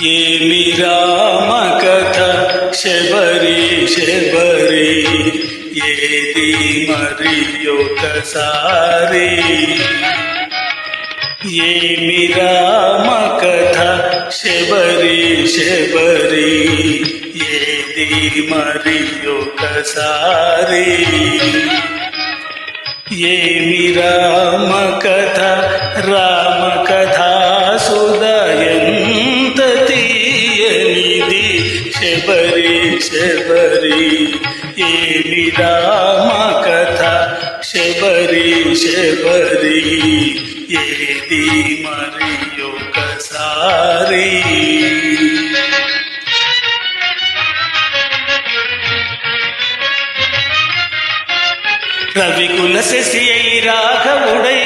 ఏమి రామ కథ శబరి శబరి ఏది మరి ఒకసారి. ఏమి రామ కథ శబరి శబరి ఏది మరి ఒకసారి. ఏమి రామ కథ రామ కథా సుదయంత తీయనిది శబరి శబరి. ఏమి రామ కథ శబరి శబరి ఏది మరి ఒకసారి. రవికుల శశి అయి రాఘవుడై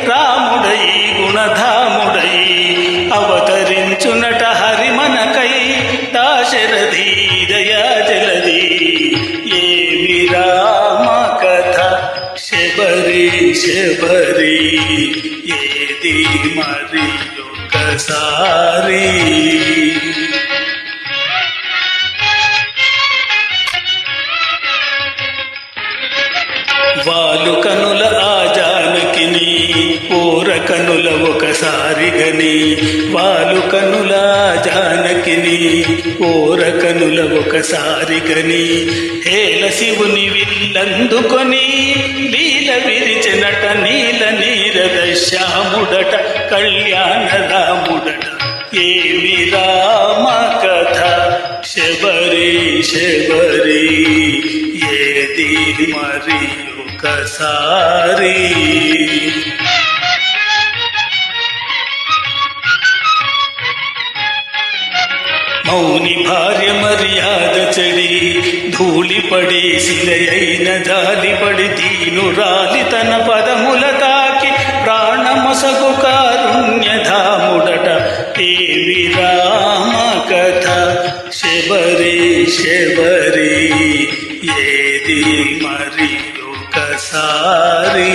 రాముడై గుణధాముడై అవతరించునట హరిమనకై దాశరథి దయా జలది. ఏమి రామ కథ శబరి శబరి ఏది మరి ఒకసారి. వాలు కనుల ఆ జానకిని ఓర కనుల ఒకసారి గని. వాలు కనుల జానకిని ఓర కనుల ఒకసారి గని. హేల శివుని విల్లందుకొని లీల విరిచినట నీల నీరద శ్యాముడట కళ్యాణ రాముడట. ఏమి రామ కథ శబరి శబరి ఏది మరి ఒకసారి. మౌని భార్య మర్యాద చెడి ధూళిపడి శిలయైన జాలిపడి దీనురాలి తన పదముల తాకి ప్రాణమొసగు కారుణ్యధాముడట. ఏమి రామ కథ శబరి శబరి ఏది మరి ఒకసారి.